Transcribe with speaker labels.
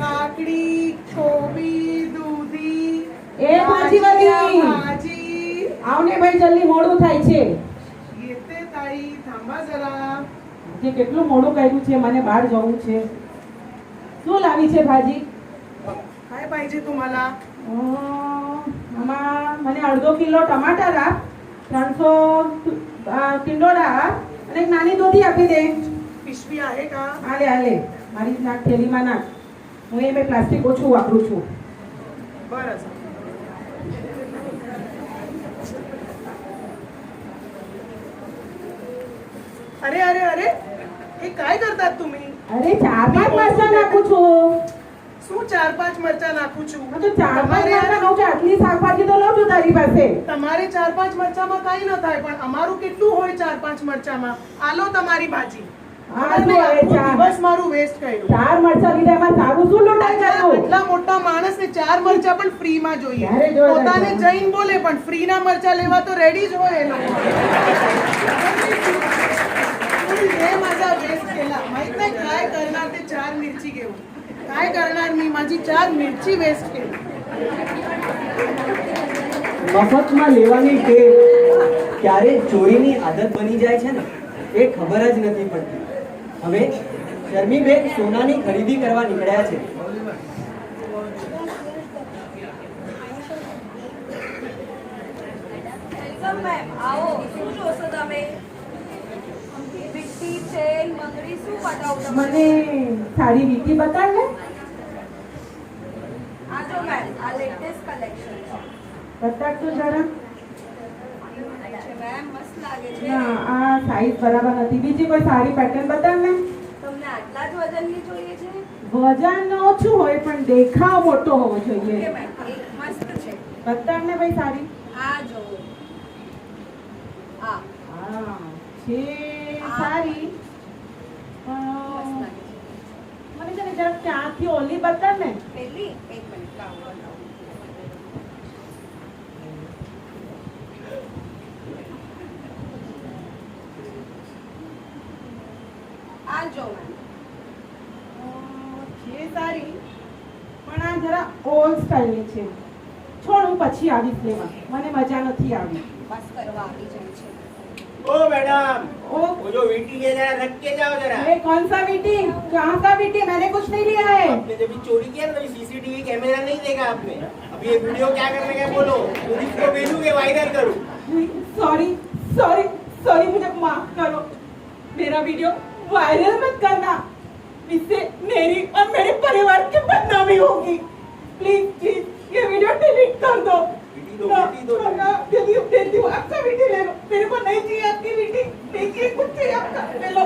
Speaker 1: કાકડી, છોબી, દૂધી,
Speaker 2: એ ભાજીવાળી આવને ભાઈ જલ્દી મોડું થાય છે.
Speaker 1: येते ताई थांबा जरा.
Speaker 2: જે કેટલું મોડું કર્યું છે, મને બહાર જવું છે. શું લાવી છે ભાજી?
Speaker 1: काय पाहिजे तुम्हाला?
Speaker 2: આમાં મને અડધો કિલો ટમાટર આપ, 300 ટિંડોળા આપ અને એક નાની દૂધી આપી દે.
Speaker 1: पिशवी आहे का?
Speaker 2: હાલે હાલે મારી નાખ થેલીમાં નાખ. હું એ મેં પ્લાસ્ટિક ઓછું વાપરું છું.
Speaker 1: बरं. अरे अरे अरे हे काय करतात तुम्ही?
Speaker 2: અરે 4-5 મરચાં નાખું છું.
Speaker 1: શું 4-5 મરચા નાખું છું?
Speaker 2: હું તો 4-5 મરચાં નાખું છું. આટલી શાકભાજી તો લઉં છું તારી પાસે.
Speaker 1: તમારે 4-5 મરચામાં કાઈ ન થાય, પણ અમારું કેટલું હોય 4-5 મરચામાં? આલો તમારી ભાજી.
Speaker 2: હા તો હવે
Speaker 1: બસ મારું વેસ્ટ કર્યું.
Speaker 2: 4 મરચાં લીધા એમાં સારું શું લૂંટાઈ ગયું?
Speaker 1: એટલા મોટા માણસને 4 મરચા પણ ફ્રી માં જોઈએ.
Speaker 2: અરે જો
Speaker 1: પોતાને જૈન બોલે પણ ફ્રી ના મરચા લેવા તો રેડી જ હોય એ લોકો. हे माझा वेस्ट केला. माहित नाही काय करणार ते 4 मिरची घेऊन. काय करणार मी? माझी 4 मिरची वेस्ट केली.
Speaker 3: મફતમાં લેવાની ટેવ ક્યારે ચોરીની આદત બની જાય છે ને એ ખબર જ નથી પડતી. હવે શર્મીબેન સોનાની ખરીદી કરવા નીકળ્યા છે.
Speaker 4: મેમ આવો, શું જોશો તમે? વીટી, ચેન, મંગળી શું બતાવું તમને?
Speaker 2: મને સારી વીટી બતાવ ને.
Speaker 4: આ જો મેમ, આ લેટેસ્ટ કલેક્શન છે.
Speaker 2: બતાવ તો જરા.
Speaker 4: મેમ મસ્ત લાગે છે.
Speaker 2: ના આ સાઈઝ બરાબર નથી. બીજી કોઈ સારી પેટર્ન બતાવ ને.
Speaker 4: તમને આટલા જ વજનની જોઈએ છે?
Speaker 2: વજન ઓછું હોય પણ દેખાવ મોટો હોવો જોઈએ.
Speaker 4: ઓકે મેમ, એક મસ્ત છે.
Speaker 2: બતાવ ને ભાઈ સારી.
Speaker 4: આ જો. આ
Speaker 2: હા છે સારી.
Speaker 4: મસ્ત લાગે છે.
Speaker 2: મને છે ને જરા ત્યાંથી ઓલી બતાવ ને.
Speaker 4: પેલી એક મિનિટ લાવો બતાવો. આ જો મેમ.
Speaker 2: છે સારી પણ આ જરા ઓલ્ડ સ્ટાઇલની છે. છોડ હું પછી આવીશ લેવા. મને મજા નથી આવી.
Speaker 4: બસ કરવા આવી જાય છે.
Speaker 5: ओ मैडम,
Speaker 2: ओ
Speaker 5: वो जो वीटी है जरा रख के जाओ जरा.
Speaker 2: ये कौन सा वीटी? कहाँ का वीटी? मैंने कुछ नहीं लिया है.
Speaker 5: आपने जब चोरी किया ना तभी सीसीटीवी कैमरा नहीं देखा आपने. अभी ये वीडियो क्या करने का बोलो, पुलिस को भेजूंगे, वायरल करूं.
Speaker 2: सॉरी सॉरी सॉरी मुझे माफ करो. मेरा वीडियो वायरल मत करना. इससे मेरी और मेरे परिवार की बदनामी होगी. प्लीज प्लीज ये वीडियो डिलीट कर दो.
Speaker 5: वीटी दो.
Speaker 2: देती हूँ आपका वीडियो ले लो. मेरे को नहीं चाहिए आपकी वीडियो. देखिए कुछ चाहिए आपका ले लो.